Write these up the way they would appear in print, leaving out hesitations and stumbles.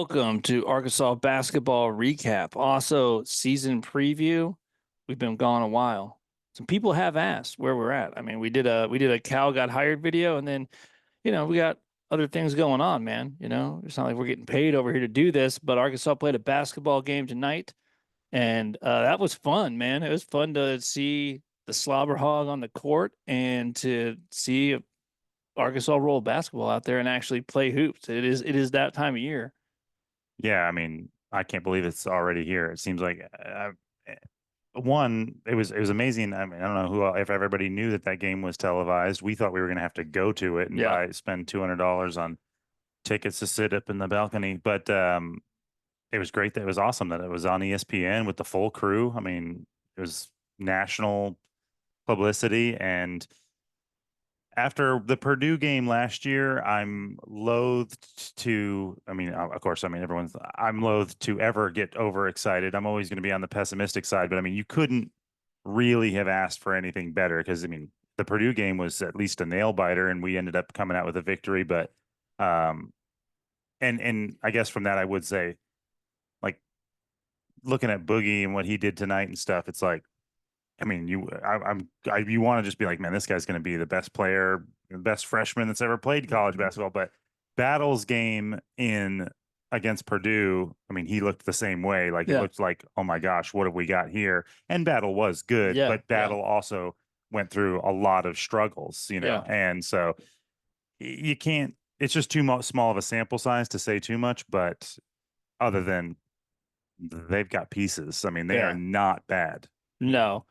Welcome to Arkansas basketball recap. Also, season preview. We've been gone a while. Some people have asked where we're at. I mean, we did a Cal got hired video, and then we got other things going on, man. It's not like we're getting paid over here to do this, but Arkansas played a basketball game tonight, and that was fun, man. It was fun to see the slobber hog on the court and to see Arkansas roll basketball out there and actually play hoops. It is that time of year. Yeah, I mean, I can't believe it's already here. It seems like one, it was amazing. I mean, I don't know if everybody knew that that game was televised. We thought we were going to have to go to it and Yeah. spend $200 on tickets to sit up in the balcony. But it was great that it was awesome that it was on ESPN with the full crew. I mean, it was national publicity, and after the Purdue game last year, I'm loathed to, I mean, of course, I mean, I'm loath to ever get overexcited. I'm always going to be on the pessimistic side, but I mean, you couldn't really have asked for anything better because, I mean, the Purdue game was at least a nail biter and we ended up coming out with a victory. But, um, and I guess from that, I would say, like, looking at Boogie and what he did tonight and stuff, it's like, I mean, you want to just be like, man, this guy's going to be the best player, the best freshman that's ever played college basketball. But Battle's game in against Purdue, I mean, he looked the same way. Like it Yeah. looked like, oh my gosh, what have we got here? And Battle was good, Yeah. but Yeah. Battle also went through a lot of struggles, Yeah. and so you can't. It's just too small of a sample size to say too much. But other than they've got pieces, I mean, they are Yeah. not bad. No.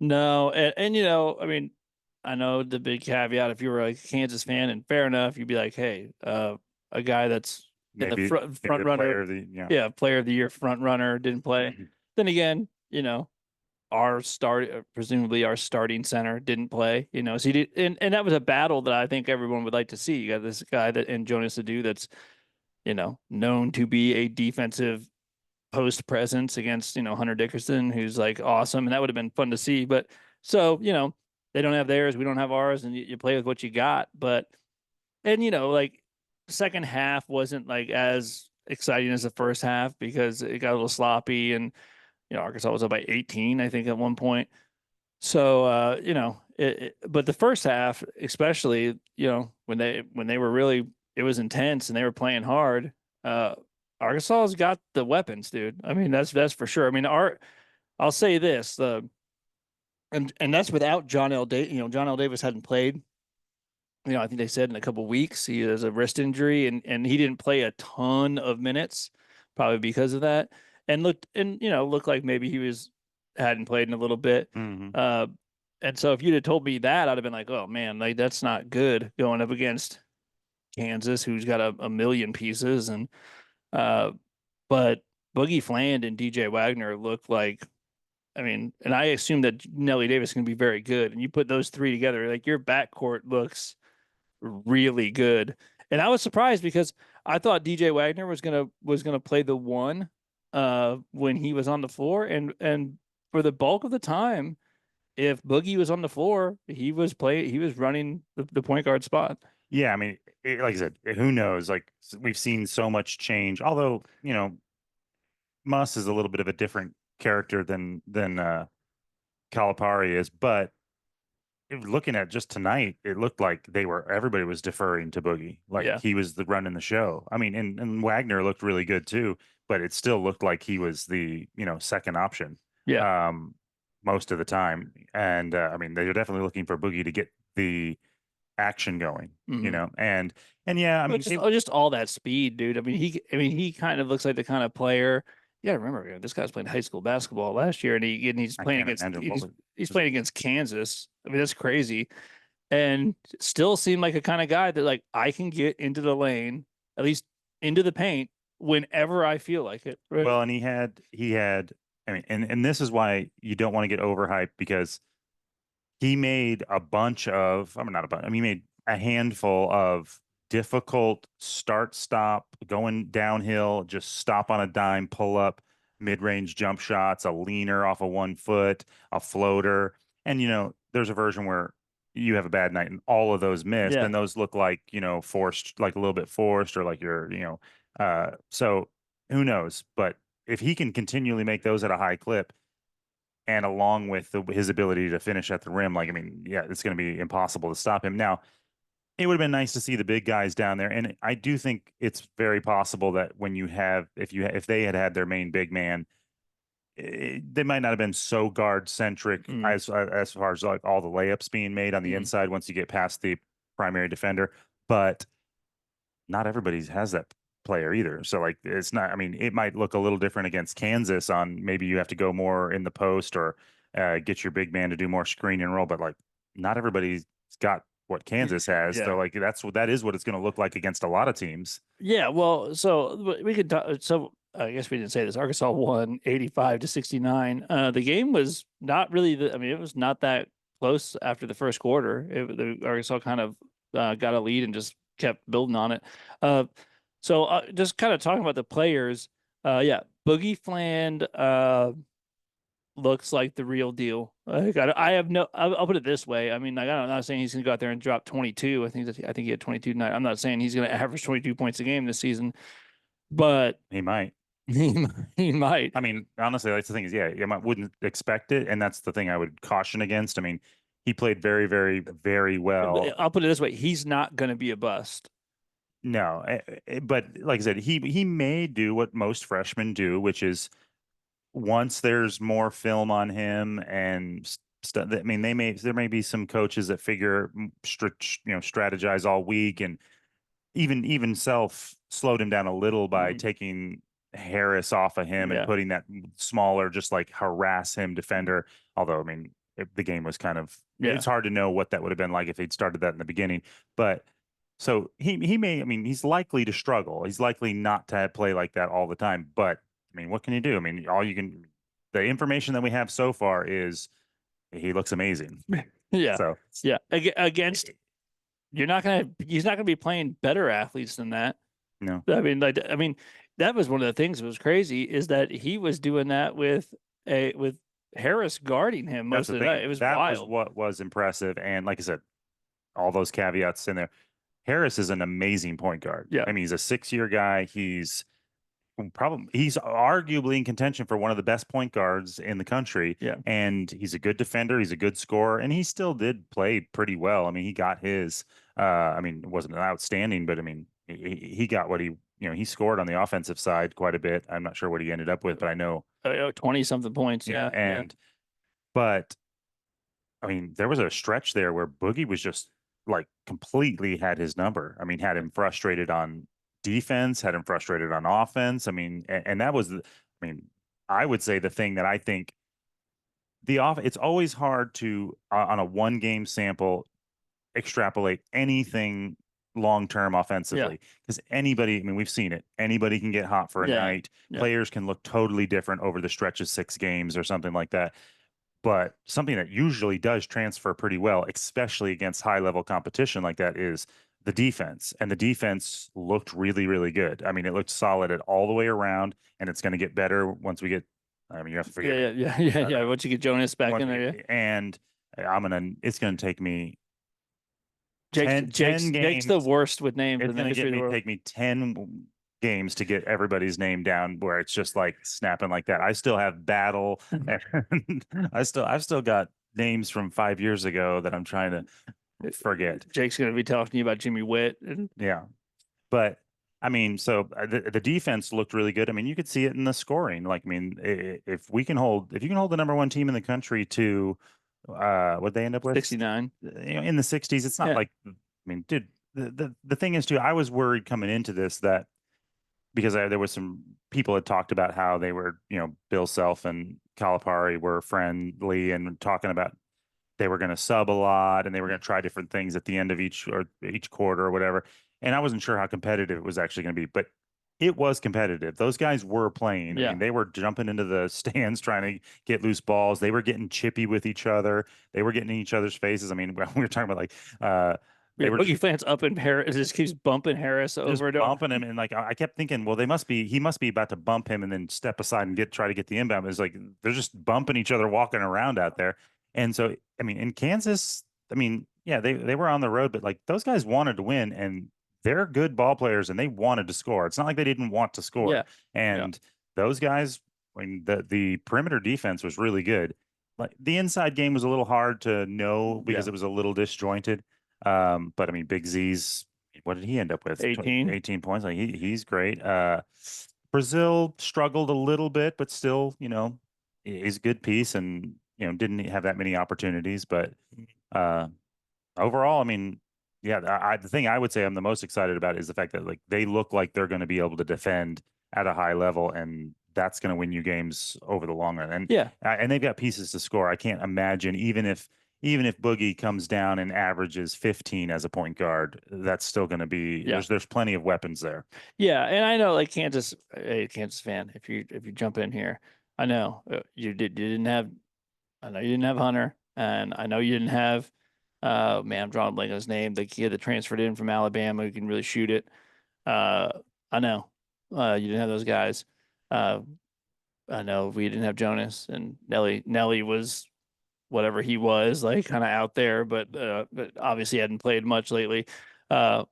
No. And I mean, I know the big caveat if you were a Kansas fan, and fair enough, you'd be like, hey, a guy that's in the Maybe front the player runner, of the yeah. yeah, player of the year front runner didn't play. Mhm. Then again, presumably our starting center didn't play, so he did, and that was a battle that I think everyone would like to see. You got this guy that in Jonas Adu that's, known to be a defensive post presence against, Hunter Dickerson, who's like awesome. And that would have been fun to see. But so, they don't have theirs, we don't have ours, and you play with what you got. But, and, like second half wasn't like as exciting as the first half because it got a little sloppy and, Arkansas was up by 18, I think, at one point. So, but the first half, especially, when they were really, it was intense and they were playing hard. Uh, Arkansas's got the weapons, dude. I mean, that's for sure. I mean, I'll say this, and that's without John L. Davis. John L. Davis hadn't played. I think they said in a couple weeks he has a wrist injury, and he didn't play a ton of minutes, probably because of that. And looked like maybe he hadn't played in a little bit. Mhm. Uh, and so if you'd have told me that, I'd have been like, oh man, like that's not good going up against Kansas, who's got a million pieces. And uh, but Boogie Fland and DJ Wagner look like, I mean, and I assume that Nelly Davis can be very good. And you put those three together, like your backcourt looks really good. And I was surprised because I thought DJ Wagner was gonna play the one when he was on the floor, and for the bulk of the time, if Boogie was on the floor, he was running the point guard spot. Yeah, I mean, like I said, who knows? Like we've seen so much change. Although, Muss is a little bit of a different character than Calipari is, but looking at just tonight, it looked like everybody was deferring to Boogie. Like Yeah. he was the running the show. I mean, and Wagner looked really good too, but it still looked like he was the, second option Yeah. um most of the time. And I mean, they're definitely looking for Boogie to get the action going, Hmm. and yeah, I But mean, just all that speed, dude. I mean, he kind of looks like the kind of player. You gotta remember, this guy's playing high school basketball last year, and he's I playing can't against imagine he's playing against Kansas. I mean, that's crazy. And still seemed like a kind of guy that like I can get into the lane, at least into the paint, whenever I feel like it. Right. well, and he had, I mean, and this is why you don't want to get overhyped because he made a bunch of, I mean, not a bunch, I mean, he made a handful of difficult start, stop, going downhill, just stop on a dime, pull up, mid-range jump shots, a leaner off of 1 foot, a floater. And, there's a version where you have a bad night and all of those miss, Yeah. then those look like, forced, like a little bit forced, or like you're, So who knows? But if he can continually make those at a high clip, and along with his ability to finish at the rim, like, I mean, yeah, it's going to be impossible to stop him. Now, it would have been nice to see the big guys down there, and I do think it's very possible that when you have, if they had had their main big man, they might not have been so guard centric Mm, as far as like all the layups being made on the mm. inside once you get past the primary defender, but not everybody has that player either. So like it's not, I mean, it might look a little different against Kansas on maybe you have to go more in the post or get your big man to do more screen and roll, but like not everybody's got what Kansas has. So Yeah. like that is what it's going to look like against a lot of teams. Yeah, well, so we could talk. So I guess we didn't say this. Arkansas won 85-69. The game was not really I mean, it was not that close after the first quarter. Arkansas kind of got a lead and just kept building on it. Uh, so just kind of talking about the players. Yeah, Boogie Fland looks like the real deal. I have no. I'll put it this way. I mean, like, I'm not saying he's going to go out there and drop 22. I think he had 22 tonight. I'm not saying he's going to average 22 points a game this season, but He might. he might. I mean, honestly, that's the thing is, yeah, you wouldn't expect it, and that's the thing I would caution against. I mean, he played very, very, very well. I'll put it this way. He's not going to be a bust. No, but like I said, he may do what most freshmen do, which is once there's more film on him and stuff. I mean, there may be some coaches that figure strategize all week and even self slowed him down a little by Mhm. taking Harris off of him and Yeah. putting that smaller, just like harass him defender. Although, I mean, the game was kind of, Yeah. it's hard to know what that would have been like if he'd started that in the beginning. But so he may, I mean, he's likely to struggle. He's likely not to play like that all the time. But I mean, what can you do? I mean, the information that we have so far is he looks amazing. Yeah. So Yeah. Against he's not gonna be playing better athletes than that. no. I mean, that was one of the things that was crazy is that he was doing that with Harris guarding him That's most the of the night. thing. It was That was wild. what was impressive. And like I said, all those caveats in there. Harris is an amazing point guard. Yeah. I mean, he's a 6-year guy. He's arguably in contention for one of the best point guards in the country. Yeah. And he's a good defender. He's a good scorer, and he still did play pretty well. I mean, he got his. I mean, it wasn't outstanding, but I mean, he got what he scored on the offensive side quite a bit. I'm not sure what he ended up with, but I know 20 something points. yeah. Yeah. And but I mean, there was a stretch there where Boogie was just like completely had his number. I mean, had him frustrated on defense, had him frustrated on offense. I mean, and that was I mean, I would say the thing that I think it's always hard to on a one game sample extrapolate anything long term offensively because anybody, I mean, we've seen it. Anybody can get hot for a Yeah. night. Yeah. Players can look totally different over the stretch of 6 games or something like that. But something that usually does transfer pretty well, especially against high level competition like that, is the defense. And the defense looked really, really good. I mean, it looked solid at all the way around, and it's going to get better once we get. I mean, you have to forget. Yeah. Once you get Jonas back in there, yeah. And it's going to take me Jake's 10 games. the worst with names It's in the going to history of the world. take me 10 games to get everybody's name down where it's just like snapping like that. I still have Battle and I've still got names from 5 years ago that I'm trying to forget. Jake's going to be talking to you about Jimmy Witt. Yeah. But I mean, so the defense looked really good. I mean, you could see it in the scoring. Like, I mean, if you can hold the number one team in the country to what they end up with 69. In the 60s, it's not like, I mean, dude, the thing is too, I was worried coming into this that because there was some people had talked about how they were, Bill Self and Calipari were friendly and talking about they were going to sub a lot and they were going to try different things at the end of each quarter or whatever. And I wasn't sure how competitive it was actually going to be, but it was competitive. Those guys were playing. Yeah. I mean, they were jumping into the stands trying to get loose balls. They were getting chippy with each other. They were getting in each other's faces. I mean, we were talking about like they were Boogie Fland's up in Harris. It just keeps bumping Harris over and over. Bumping him, and like I kept thinking, well, he must be about to bump him and then step aside and try to get the inbound. It's like they're just bumping each other walking around out there. And so, I mean, in Kansas, I mean, yeah, they were on the road, but like those guys wanted to win, and they're good ball players and they wanted to score. It's not like they didn't want to score. Yeah. Yeah. And those guys, I mean, the perimeter defense was really good. Like the inside game was a little hard to know because Yeah. it was a little disjointed. But I mean, Big Z's, what did he end up with? 18. 18 points. Like he's great. Brazil struggled a little bit, but still, is a good piece and, didn't have that many opportunities. But uh, overall, I mean, yeah, the thing I would say I'm the most excited about is the fact that like they look like they're going to be able to defend at a high level, and that's going to win you games over the long run. Yeah. And they've got pieces to score. I can't imagine even if Boogie comes down and averages 15 as a point guard, that's still going to be Yeah. there's plenty of weapons there. Yeah. And I know like Kansas, a Kansas fan, if you jump in here, I know you didn't have, I know you didn't have Hunter, and I know you didn't have, man, I'm drawing a blank on his name, the kid that transferred in from Alabama who can really shoot it. Uh, I know, you didn't have those guys. Uh, I know we didn't have Jonas, and Nelly was whatever he was, like kind of out there, but obviously hadn't played much lately. Uh,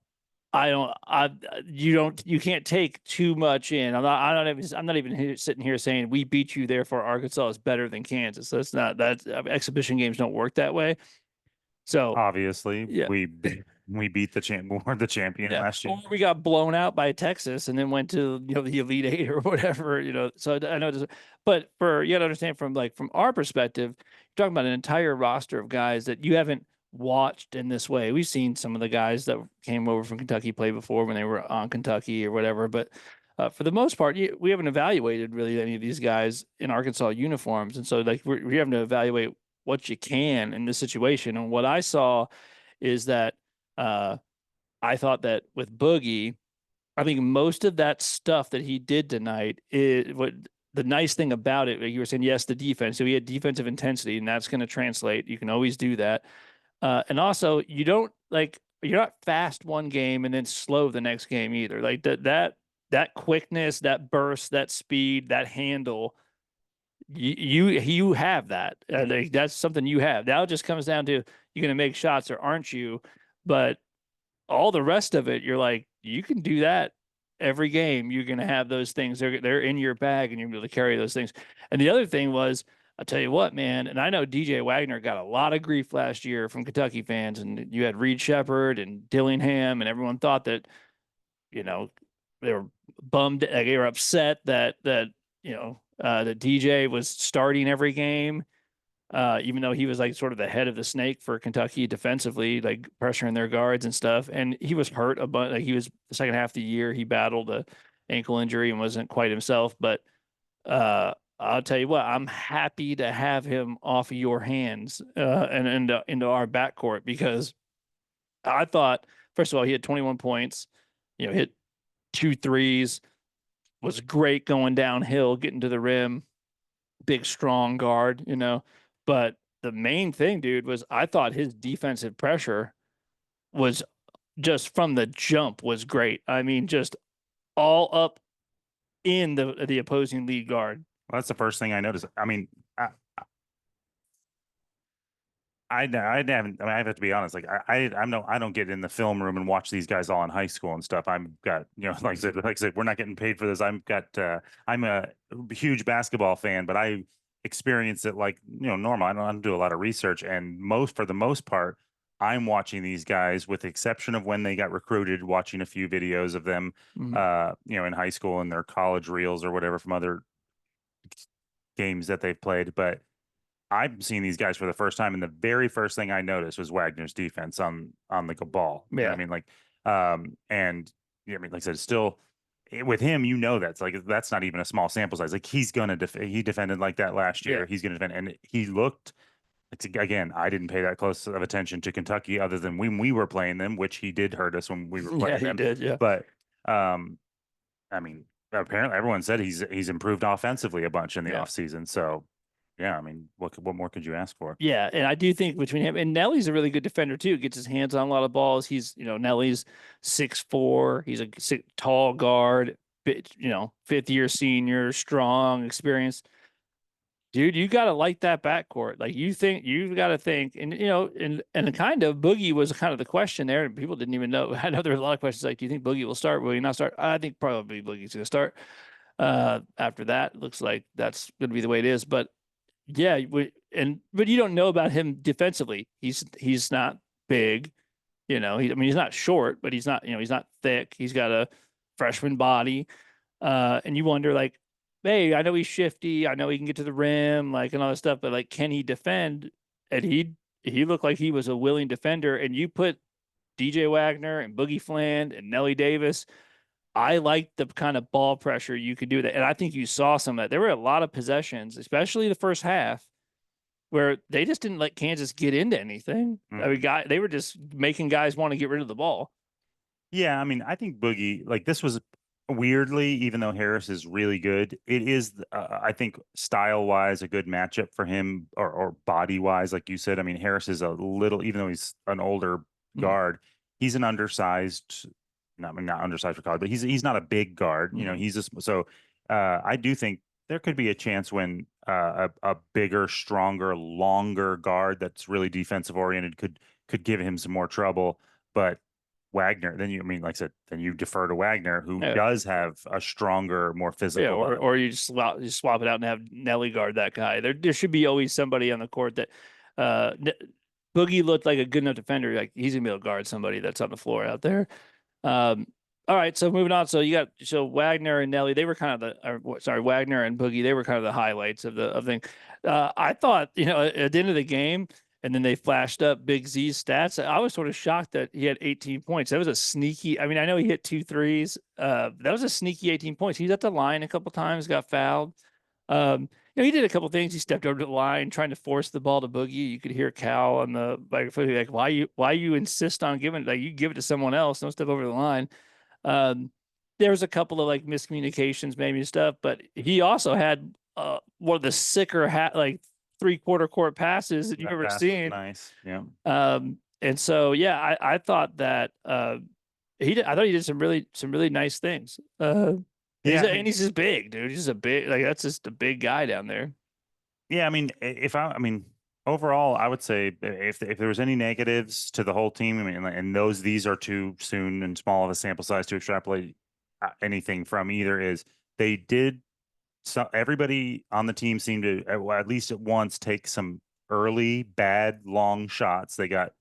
I don't. You can't take too much in. I'm not even sitting here saying we beat you, therefore Arkansas is better than Kansas. That's not that exhibition games don't work that way. So Obviously, yeah, we beat we're the champion yeah. last year. Or we got blown out by Texas and then went to the Elite Eight or whatever. So I know, but for you got to understand from our perspective, you're talking about an entire roster of guys that you haven't watched in this way. We've seen some of the guys that came over from Kentucky play before when they were on Kentucky or whatever, but for the most part, we haven't evaluated really any of these guys in Arkansas uniforms, and so like we're having to evaluate what you can in this situation. And what I saw is that I thought that with Boogie, I think most of that stuff that he did tonight is what the nice thing about it. Like you were saying, yes, the defense. So he had defensive intensity, and that's going to translate. You can always do that. And also, you're not fast one game and then slow the next game either. Like that quickness, that burst, that speed, that handle. You have that. Like, that's something you have. Now it just comes down to you're going to make shots or aren't you? But all the rest of it, you're like, you can do that every game. You're going to have those things. They're in your bag, and you're able to carry those things. And the other thing was, I'll tell you what, man. And I know DJ Wagner got a lot of grief last year from Kentucky fans, and you had Reed Shepherd and Dillingham, and everyone thought that, you know, they were bummed, like they were upset that DJ was starting every game, even though he was like sort of the head of the snake for Kentucky defensively, like pressuring their guards and stuff. And he was hurt a bunch. Like he was the second half of the year, he battled a ankle injury and wasn't quite himself. But I'll tell you what, I'm happy to have him off of your hands and into our backcourt because I thought, first of all, he had 21 points, hit 2 threes, was great going downhill, getting to the rim, big, strong guard. But the main thing, dude, was I thought his defensive pressure was just from the jump was great. I mean, just all up in the opposing lead guard. Well, that's the first thing I noticed. I mean, I haven't. I mean, I have to be honest. Like I don't get in the film room and watch these guys all in high school and stuff. I'm got like I said, we're not getting paid for this. I'm a huge basketball fan, but I experience it like normal. I don't do a lot of research, and for the most part, I'm watching these guys with the exception of when they got recruited. Watching a few videos of them, in high school and their college reels or whatever from other games that they've played, but. I'm seeing these guys for the first time, and the very first thing I noticed was Wagner's defense on the ball. You know what I mean, like, and I mean, like I said, still with him, that's not even a small sample size. Like he's gonna he defended like that last year. Yeah. He's gonna defend, and he looked. Again, I didn't pay that close of attention to Kentucky, other than when we were playing them, which he did hurt us when we were playing them. Did, yeah. But I mean, apparently everyone said he's improved offensively a bunch in the offseason. So. Yeah, I mean, what more could you ask for? Yeah, and I do think between him and Nelly's a really good defender too. Gets his hands on a lot of balls. He's Nelly's 6'4". He's a tall guard. 5th-year senior, strong, experienced. dude, you got to like that backcourt. Like you've got to think, and and kind of Boogie was kind of the question there, and people didn't even know. I know there were a lot of questions like, do you think Boogie will start? Will he not start? I think probably Boogie's going to start. After that, looks like that's going to be the way it is. But yeah, but you don't know about him defensively. He's not big. I mean, he's not short, but he's not thick. He's got a freshman body. And you wonder, like, hey, I know he's shifty. I know he can get to the rim, like, and all that stuff, but like, can he defend? And he looked like he was a willing defender. And you put DJ Wagner and Boogie Fland and Nelly Davis. I like the kind of ball pressure you could do that. And I think you saw some of that. There were a lot of possessions, especially the first half, where they just didn't let Kansas get into anything. I mean, they were just making guys want to get rid of the ball. Yeah, I mean, I think Boogie, like this was weirdly, even though Harris is really good, it is, I think, style wise, a good matchup for him, or body wise, like you said. I mean, Harris is a little, even though he's an older guard, he's an undersized, not undersized for college, but he's not a big guard. He's just so. I do think there could be a chance when a bigger, stronger, longer guard that's really defensive oriented could give him some more trouble, but. Wagner, I mean, like I said, then you defer to Wagner, who does have a stronger, more physical. Or you just swap it out and have Nelly guard that guy. There should be always somebody on the court that Boogie looked like a good enough defender. Like he's gonna be able to guard somebody that's on the floor out there. All right, so moving on. So Wagner and Nelly, they were kind of Wagner and Boogie, they were kind of the highlights of the thing. I thought, at the end of the game, and then they flashed up Big Z's stats. I was sort of shocked that he had 18 points. That was a sneaky. I mean, I know he hit 2 threes. That was a sneaky 18 points. He was at the line a couple times, got fouled. He did a couple things. He stepped over to the line, trying to force the ball to Boogie. You could hear Cal on the microphone like, why you insist on giving it? Like, you give it to someone else. Don't step over the line. There was a couple of like miscommunications, maybe stuff, but he also had one of the sicker like 3/4 court passes that you've ever seen. Nice, yeah. And so I thought that I thought he did some really nice things. And he's just big, dude. He's just that's just a big guy down there. Yeah, I mean, overall, I would say if there was any negatives to the whole team, I mean, and these are too soon and small of a sample size to extrapolate anything from either, is they did. So everybody on the team seemed to, at least at once, take some early bad long shots. They got,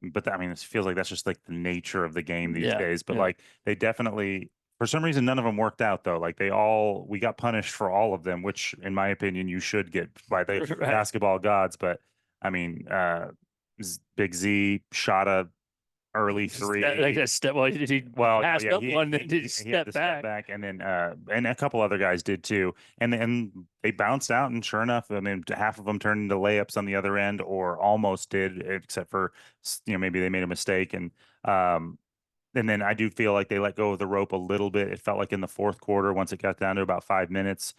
but I mean, it feels like that's just like the nature of the game these days. But like they definitely, for some reason, none of them worked out though. Like we got punished for all of them, which in my opinion, you should get by the basketball gods. But I mean, Big Z shot a early three. Like a step. Well, did he? Well, passed up one. Did he step back, and then and a couple other guys did too. And they bounced out, and sure enough, I mean, half of them turned into layups on the other end, or almost did, except for maybe they made a mistake. And then I do feel like they let go of the rope a little bit. It felt like in the fourth quarter, once it got down to about 5 minutes,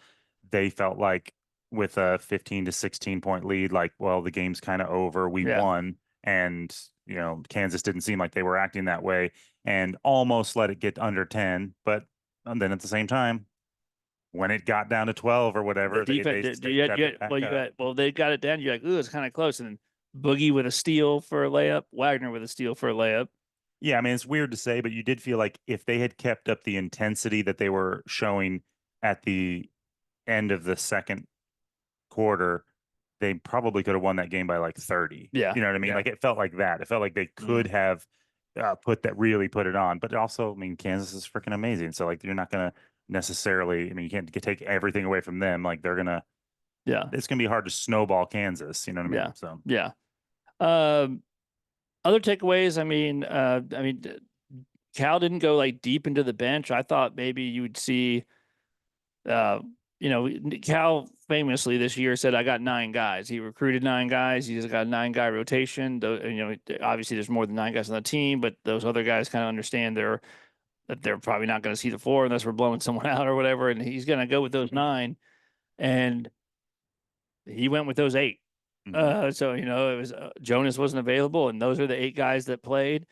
they felt like with a 15 to 16 point lead, like, well, the game's kind of over. We won, and Kansas didn't seem like they were acting that way, and almost let it get under 10. But then at the same time, when it got down to 12 or whatever, they got it down. You're like, ooh, it's kind of close. And then Boogie with a steal for a layup, Wagner with a steal for a layup. Yeah, I mean, it's weird to say, but you did feel like if they had kept up the intensity that they were showing at the end of the second quarter, they probably could have won that game by like 30. Yeah. You know what I mean? Like it felt like that. It felt like they could have put it on. But also, I mean, Kansas is freaking amazing. So like you're not going to necessarily, I mean, you can't take everything away from them. Like they're going to, it's going to be hard to snowball Kansas. You know what I mean? So, yeah. Other takeaways, I mean, Cal didn't go like deep into the bench. I thought maybe you would see, Cal famously this year said, I got 9 guys. He recruited 9 guys. He just got a 9-guy rotation. Obviously there's more than 9 guys on the team, but those other guys kind of understand that they're probably not going to see the floor unless we're blowing someone out or whatever. And he's going to go with those 9. And he went with those 8. So, it was Jonas wasn't available, and those are the 8 guys that played.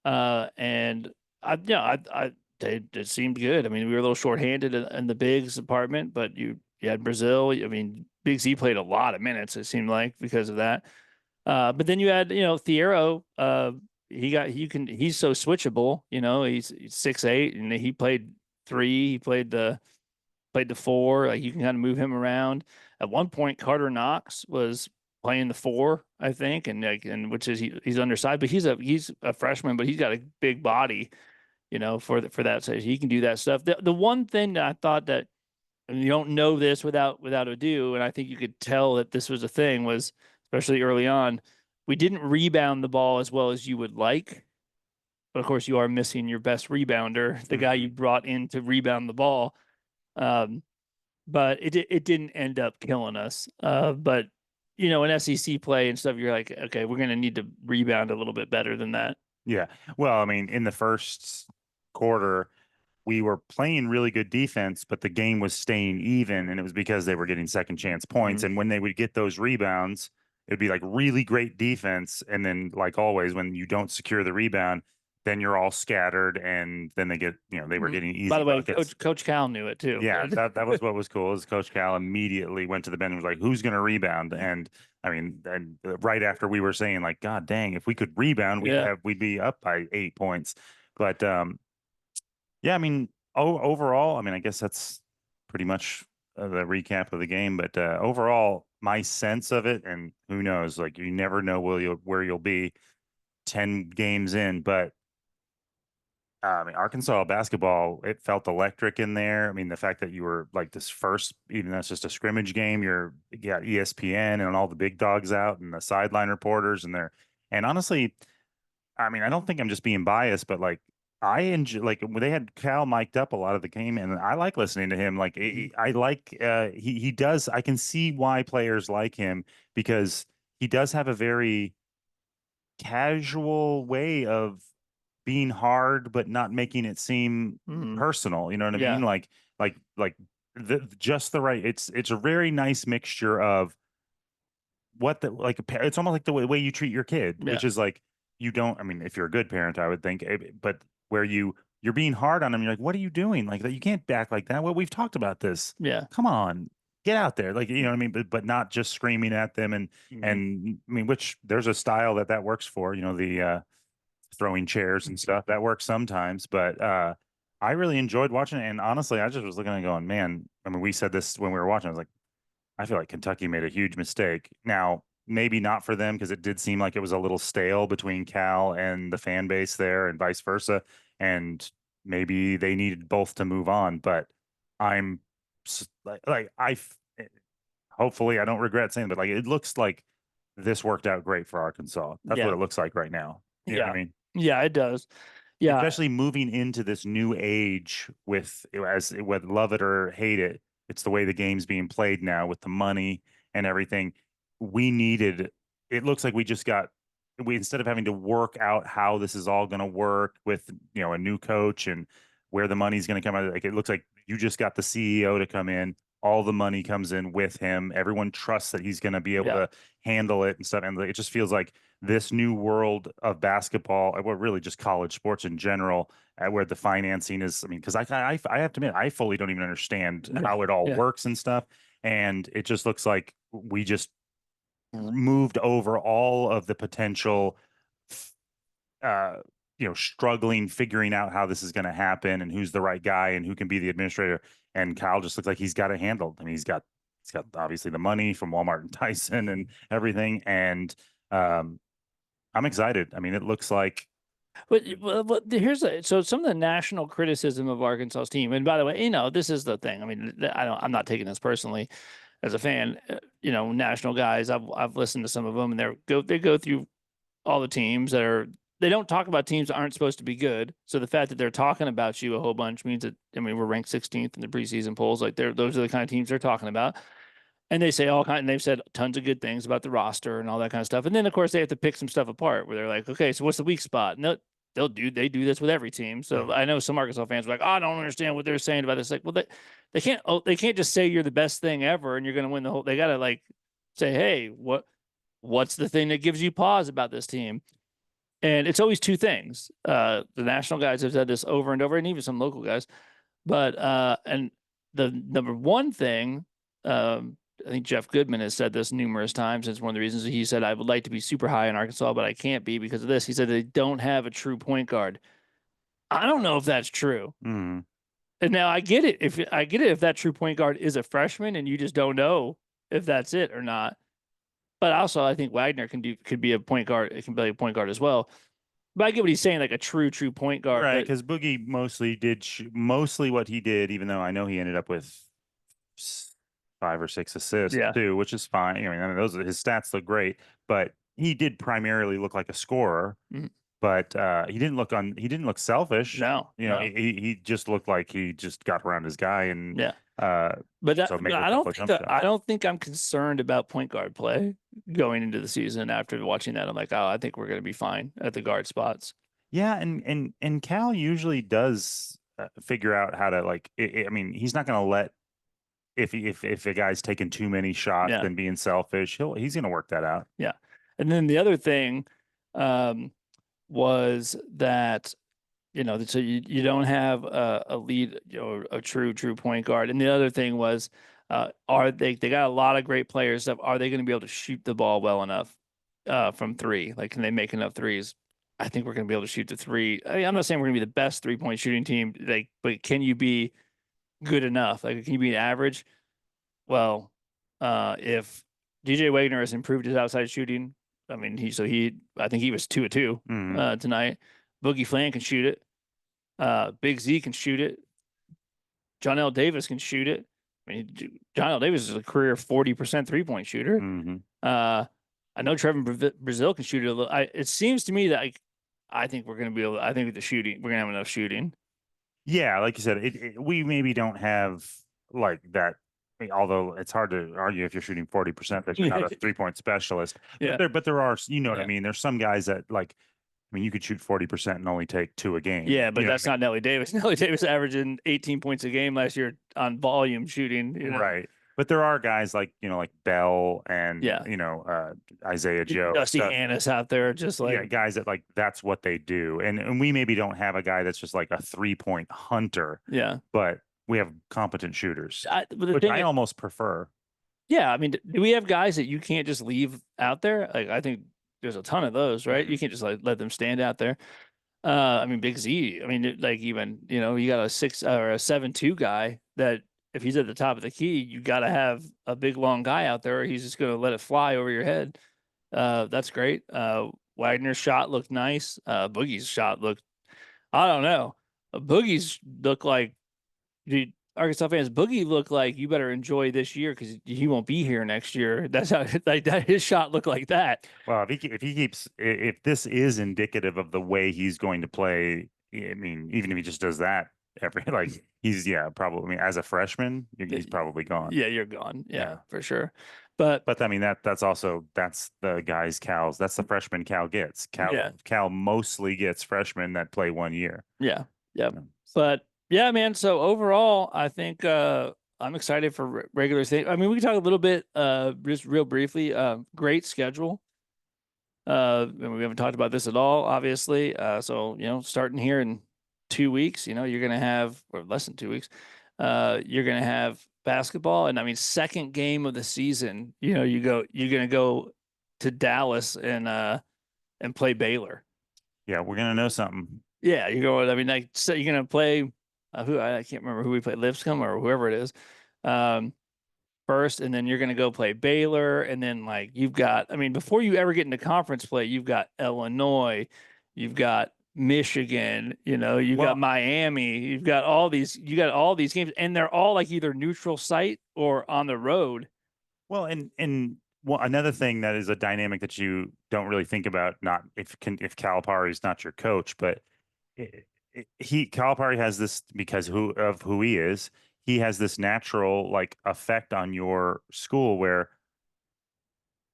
And it seemed good. I mean, we were a little shorthanded in the bigs department, but you you had Brazil. I mean, Big Z played a lot of minutes, it seemed like, because of that. But then you had, Thiero. He's so switchable. He's 6'8", and he played three. He played the four. Like, you can kind of move him around. At one point, Carter Knox was playing the four, I think, and which is he's undersized, but he's a freshman, but he's got a big body, for that. So he can do that stuff. The one thing that I thought that, and you don't know this without ado, and I think you could tell that this was a thing, was especially early on, we didn't rebound the ball as well as you would like. But of course, you are missing your best rebounder, the guy you brought in to rebound the ball. Um, but it didn't end up killing us. But in SEC play and stuff, you're like, okay, we're gonna need to rebound a little bit better than that. Yeah. Well, I mean, in the first quarter, we were playing really good defense, but the game was staying even, and it was because they were getting second chance points. And when they would get those rebounds, it'd be like really great defense. And then, like always, when you don't secure the rebound, then you're all scattered, and then they get, they were getting easy By the way, buckets. Coach Cal knew it too. Yeah, that was what was cool. Is Coach Cal immediately went to the bench and was like, "Who's going to rebound?" And I mean, and right after we were saying like, "God dang, if we could rebound, Yeah. we'd be up by 8 points." But yeah, I mean, overall, I mean, I guess that's pretty much the recap of the game. But overall, my sense of it, and who knows, like you never know where you'll be 10 games in, but I mean, Arkansas basketball, it felt electric in there. I mean, the fact that you were like this first, even though it's just a scrimmage game, you got ESPN and all the big dogs out and the sideline reporters and and honestly, I mean, I don't think I'm just being biased, but like I enjoy, like when they had Cal mic'd up a lot of the game, and I like listening to him. Like I like, he does, I can see why players like him because he does have a very casual way of being hard but not making it seem personal, you know what I Yeah. mean? Like just the right, it's a very nice mixture of what the like it's almost like the way you treat your kid, Yeah. which is like you don't, I mean, if you're a good parent, I would think, but where you're being hard on them, you're like, what are you doing? Like that, you can't back like that. Well, we've talked about this. Yeah. Come on, get out there. Like, you know what I mean? But not just screaming at them and I mean, which there's a style that works for, the throwing chairs and stuff. That works sometimes, but I really enjoyed watching it. And honestly, I just was looking and going, man, I mean, we said this when we were watching. I was like, I feel like Kentucky made a huge mistake. Now, maybe not for them because it did seem like it was a little stale between Cal and the fan base there and vice versa. And maybe they needed both to move on. But I'm hopefully I don't regret saying, but like it looks like this worked out great for Arkansas. That's what Yeah. it looks like right now. You know what Yeah. I mean? Yeah, it does. Yeah. Especially moving into this new age with as whether love it or hate it, it's the way the game's being played now with the money and everything. We needed, it looks like we instead of having to work out how this is all going to work with a new coach and where the money's going to come out, like it looks like you just got the CEO to come in, all the money comes in with him, everyone trusts that he's going to be able Yeah. to handle it and stuff, and it just feels like this new world of basketball, or really just college sports in general, where the financing is. I mean, because I have to admit, I fully don't even understand how it all Yeah. works and stuff. And it just looks like we just moved over all of the potential, uh, struggling, figuring out how this is going to happen and who's the right guy and who can be the administrator. And Kyle just looks like he's got it handled. I mean, he's got obviously the money from Walmart and Tyson and everything. And I'm excited. I mean, it looks like But so some of the national criticism of Arkansas's team, and by the way, this is the thing. I mean, I'm not taking this personally as a fan. National guys, I've listened to some of them, and they go through all the teams they don't talk about teams that aren't supposed to be good. So the fact that they're talking about you a whole bunch means that, I mean, we're ranked 16th in the preseason polls. Like those are the kind of teams they're talking about. And they say and they've said tons of good things about the roster and all that kind of stuff. And then of course they have to pick some stuff apart where they're like, okay, so what's the weak spot? And they do this with every team. So I know some Arkansas fans are like, oh, I don't understand what they're saying about this. Like, well, they can't just say you're the best thing ever and you're going to win the whole. They got to like say, hey, what's the thing that gives you pause about this team? And it's always two things. The national guys have said this over and over, and even some local guys. But and the number one thing I think Jeff Goodman has said this numerous times. It's one of the reasons he said, I would like to be super high in Arkansas, but I can't be because of this. He said they don't have a true point guard. I don't know if that's true. Mm. And now I get it. If that true point guard is a freshman and you just don't know if that's it or not. But also I think Wagner could be a point guard. It can be a point guard as well. But I get what he's saying, like a true point guard. Right, But because Boogie mostly did mostly what he did, even though I know he ended up with 5 or 6 assists yeah, too, which is fine. I mean, those his stats look great, but he did primarily look like a scorer. Mhm. But he didn't look selfish. No, You know, no. he just looked like he just got around his guy and Yeah. uh so But made a couple of jump shots. I don't think I'm concerned about point guard play going into the season after watching that. I'm like, oh, I think we're going to be fine at the guard spots. Yeah, and Cal usually does figure out how to like. I mean, he's not going to let if a guy's taking too many shots Yeah. and being selfish, he's going to work that out. Yeah. And then the other thing um, was that, so you don't have a lead, a true point guard. And the other thing was, they got a lot of great players. Are they going to be able to shoot the ball well enough from three? Like, can they make enough threes? I think we're going to be able to shoot the three. I mean, I'm not saying we're going to be the best 3-point shooting team, like, but can you be good enough? Like, can you be average? Well, if DJ Wagner has improved his outside shooting, I mean, I think he was 2 of 2 Mhm. tonight. Boogie Flan can shoot it. Big Z can shoot it. John L. Davis can shoot it. I mean, John L. Davis is a career 40% 3-point shooter. Mhm. I know Trevor Brazil can shoot it a little. It seems to me that I think we're going to be able. I think with the shooting, we're going to have enough shooting. Yeah, like you said, we maybe don't have like that. Although it's hard to argue if you're shooting 40% that you're not a 3-point specialist. Yeah. But there are, you know what I Yeah. mean. There's some guys that like. I mean, you could shoot 40% and only take 2 a game. Yeah, You but know what that's not Nelly Davis. Nelly Davis averaging 18 points a game last year on volume shooting. Right. But there are guys like, like Bell and, Yeah. Isaiah Joe. Dusty Annis out there, just Yeah, like guys that like that's what they do. And we maybe don't have a guy that's just like a 3-point hunter, yeah. but we have competent shooters, But the which thing, I almost prefer. yeah, I mean, do we have guys that you can't just leave out there? Like, I think there's a ton of those, right? You can't just like let them stand out there. I mean, Big Z. I mean, like even you got a 6 or a 7-2 guy that if he's at the top of the key, you got to have a big long guy out there, or he's just going to let it fly over your head. That's great. Wagner's shot looked nice. Boogie's shot looked. I don't know. Boogie's looked like. Dude, Arkansas fans, Boogie looked like you better enjoy this year because he won't be here next year. That's how like that his shot looked like that. Well, if he keeps if this is indicative of the way he's going to play, I mean, even if he just does that every like he's probably. I mean, as a freshman, he's probably gone. Yeah, you're gone. Yeah, Yeah. for sure. But I mean that's the guys Cal's that's the freshman Cal gets. Yeah. Cal mostly gets freshmen that play 1 year. yeah, yeah. Yeah. But yeah, man. So overall, I think I'm excited for regular season. I mean, we can talk a little bit, just real briefly. Great schedule. And we haven't talked about this at all, obviously. So starting here in 2 weeks, you're gonna have, or less than 2 weeks, you're gonna have basketball, and I mean, second game of the season. You're gonna go to Dallas and play Baylor. Yeah, we're gonna know something. Yeah, you're going. I mean, like, so you're gonna play who I can't remember who we played, Lipscomb or whoever it is, um, first, and then you're gonna go play Baylor, and then like you've got. I mean, before you ever get into conference play, you've got Illinois, you've got Michigan, you've Well- got Miami, you got all these games, and they're all like either neutral site or on the road. Well, and another thing that is a dynamic that you don't really think about, not if Calipari is not your coach, but Calipari has this because of who he is. He has this natural like effect on your school where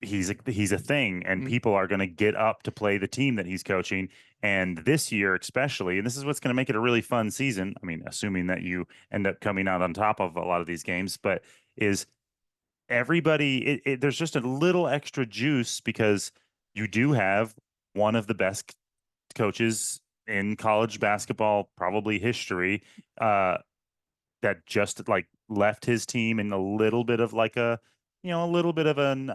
he's a thing, and Mhm. people are going to get up to play the team that he's coaching. And this year, especially, and this is what's going to make it a really fun season. I mean, assuming that you end up coming out on top of a lot of these games, but is everybody there's just a little extra juice because you do have one of the best coaches in college basketball, probably history, that just like left his team in a little bit of like a, a little bit of an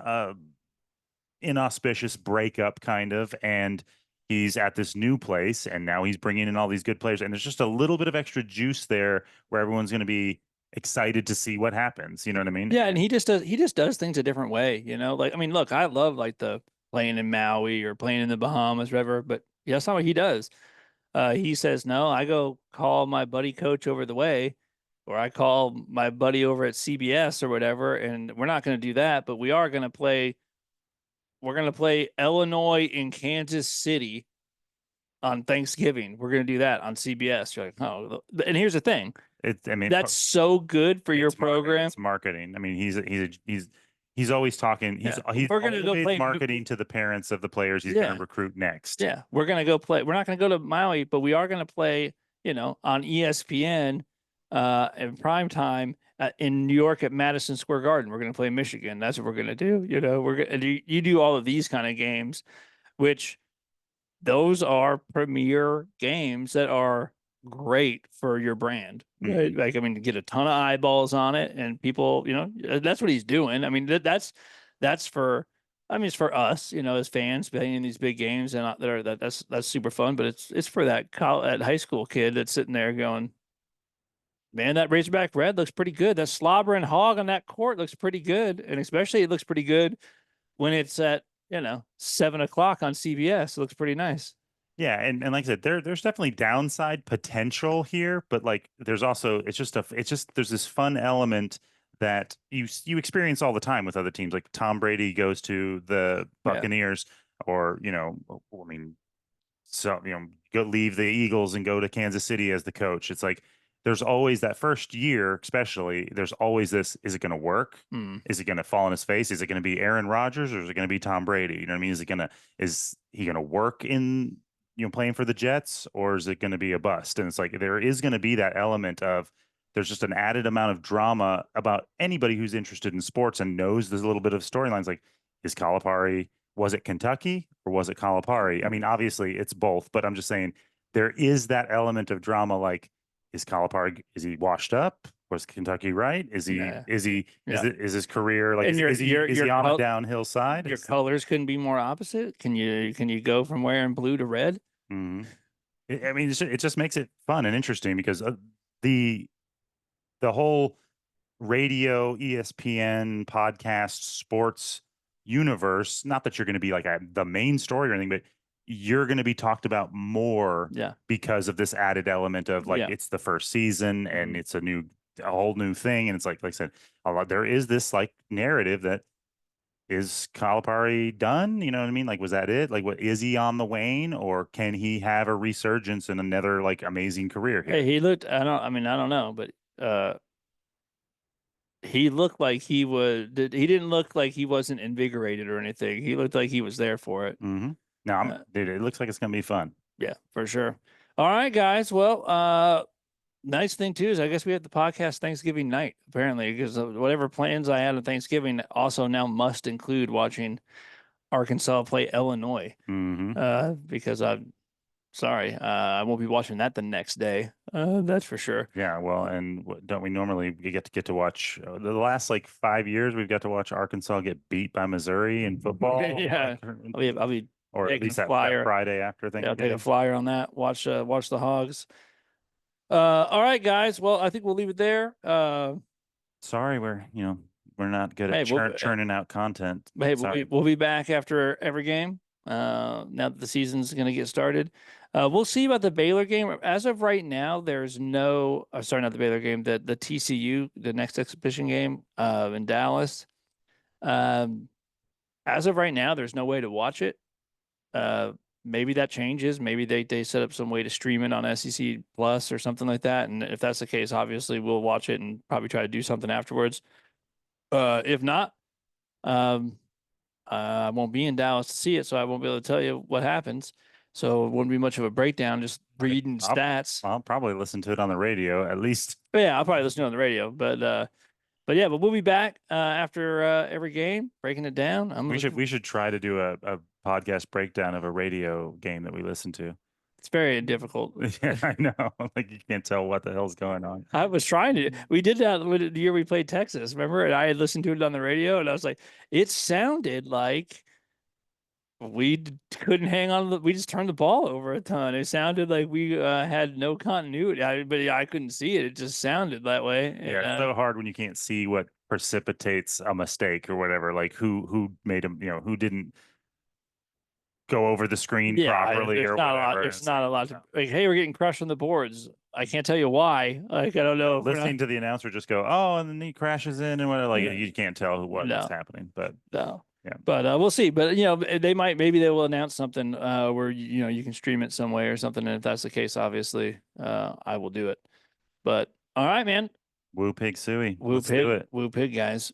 inauspicious breakup kind of, and he's at this new place and now he's bringing in all these good players and there's just a little bit of extra juice there where everyone's going to be excited to see what happens. You know what I mean? Yeah, and he just does things a different way, you know. Like I mean, look, I love like the playing in Maui or playing in the Bahamas, whatever, but yeah, that's not what he does. He says, no, I go call my buddy coach over the way, or I call my buddy over at CBS or whatever, and we're not going to do that, but we are going to play. We're going to play Illinois in Kansas City on Thanksgiving. We're going to do that on CBS. You're like, oh, and here's the thing. I mean, That's so good for your program. It's marketing. I mean, he's always talking. He's we're gonna go always play marketing to the parents of the players he's going to recruit next. Yeah, we're gonna go play. We're not gonna go to Maui, but we are gonna play. You know, on ESPN, in prime time in New York at Madison Square Garden. We're gonna play Michigan. That's what we're gonna do. You know, we're gonna you do all of these kind of games, which those are premier games that are great for your brand, right? Like, I mean, to get a ton of eyeballs on it and people, you know, that's what he's doing. I mean, that's for, I mean, it's for us, you know, as fans playing in these big games and that's super fun, but it's for that high school kid that's sitting there going, man, that Razorback red looks pretty good. That slobbering hog on that court looks pretty good. And especially it looks pretty good when it's at, you know, 7 o'clock on CBS. It looks pretty nice. Yeah, and like I said, there's definitely downside potential here, but like there's also it's just there's this fun element that you experience all the time with other teams. Like Tom Brady goes to the Buccaneers, or I mean, so go leave the Eagles and go to Kansas City as the coach. It's like there's always that first year, especially. There's always this: is it going to work? Is it going to fall on his face? Is it going to be Aaron Rodgers or is it going to be Tom Brady? You know what I mean? Is he going to work in playing for the Jets, or is it going to be a bust? And it's like there is going to be that element of there's just an added amount of drama about anybody who's interested in sports and knows there's a little bit of storylines. Like, is Calipari, was it Kentucky or was it Calipari? I mean, obviously it's both, but I'm just saying there is that element of drama. Like, is Calipari, is he washed up? Was Kentucky right? Is his career like, and is he on a downhill side? Your colors couldn't be more opposite. Can you go from wearing blue to red? I mean, it just makes it fun and interesting because the whole radio, ESPN, podcast, sports universe. Not that you're going to be like the main story or anything, but you're going to be talked about more because of this added element of like it's the first season and it's a whole new thing. And it's like I said, there is this like narrative that is Calipari done? You know what I mean? Like, was that it? Like, what is he on the wane, or can he have a resurgence and another like amazing career here? Hey, he looked. I don't know, but he looked like he was. He didn't look like he wasn't invigorated or anything. He looked like he was there for it. Now, dude, it looks like it's gonna be fun. Yeah, for sure. All right, guys. Well, nice thing too is I guess we have the podcast Thanksgiving night apparently, because whatever plans I had on Thanksgiving also now must include watching Arkansas play Illinois. Because I'm sorry, I won't be watching that the next day. That's for sure. Yeah, well, and don't we normally get to watch the last like 5 years we've got to watch Arkansas get beat by Missouri in football? Yeah, I'll be or at least that Friday after Thanksgiving. Yeah, I'll take a flyer on that. Watch the Hogs. All right, guys. Well, I think we'll leave it there. Sorry, we're not good at churning out content. Hey, we'll be back after every game. Now that the season's going to get started, we'll see about the Baylor game. As of right now, there's no. Sorry, not the Baylor game. The TCU, the next exhibition game, in Dallas. As of right now, there's no way to watch it. Maybe that changes. Maybe they set up some way to stream it on SEC Plus or something like that. And if that's the case, obviously we'll watch it and probably try to do something afterwards. If not, I won't be in Dallas to see it, so I won't be able to tell you what happens. So it wouldn't be much of a breakdown, just reading stats. I'll probably listen to it on the radio at least. Yeah, I'll probably listen to it on the radio, but yeah, but we'll be back after every game, breaking it down. We should try to do a podcast breakdown of a radio game that we listen to. It's very difficult. Yeah, I know. Like you can't tell what the hell's going on. I was trying to. We did that the year we played Texas. Remember? And I had listened to it on the radio, and I was like, it sounded like couldn't hang on. We just turned the ball over a ton. It sounded like we had no continuity. But I couldn't see it. It just sounded that way. Yeah, it's so hard when you can't see what precipitates a mistake or whatever. Like who made him, who didn't go over the screen properly there's or not a lot. whatever. There's It's not a lot to like. Hey, we're getting crushed on the boards. I can't tell you why. Like I don't know. If we're listening not- to the announcer just go, oh, and then he crashes in and whatever. Like Yeah. you can't tell what's No. happening. But No. yeah. But we'll see. But maybe they will announce something where you can stream it some way or something. And if that's the case, obviously, I will do it. But all right, man. Woo pig suey. Woo Let's pig, do it. woo pig, guys.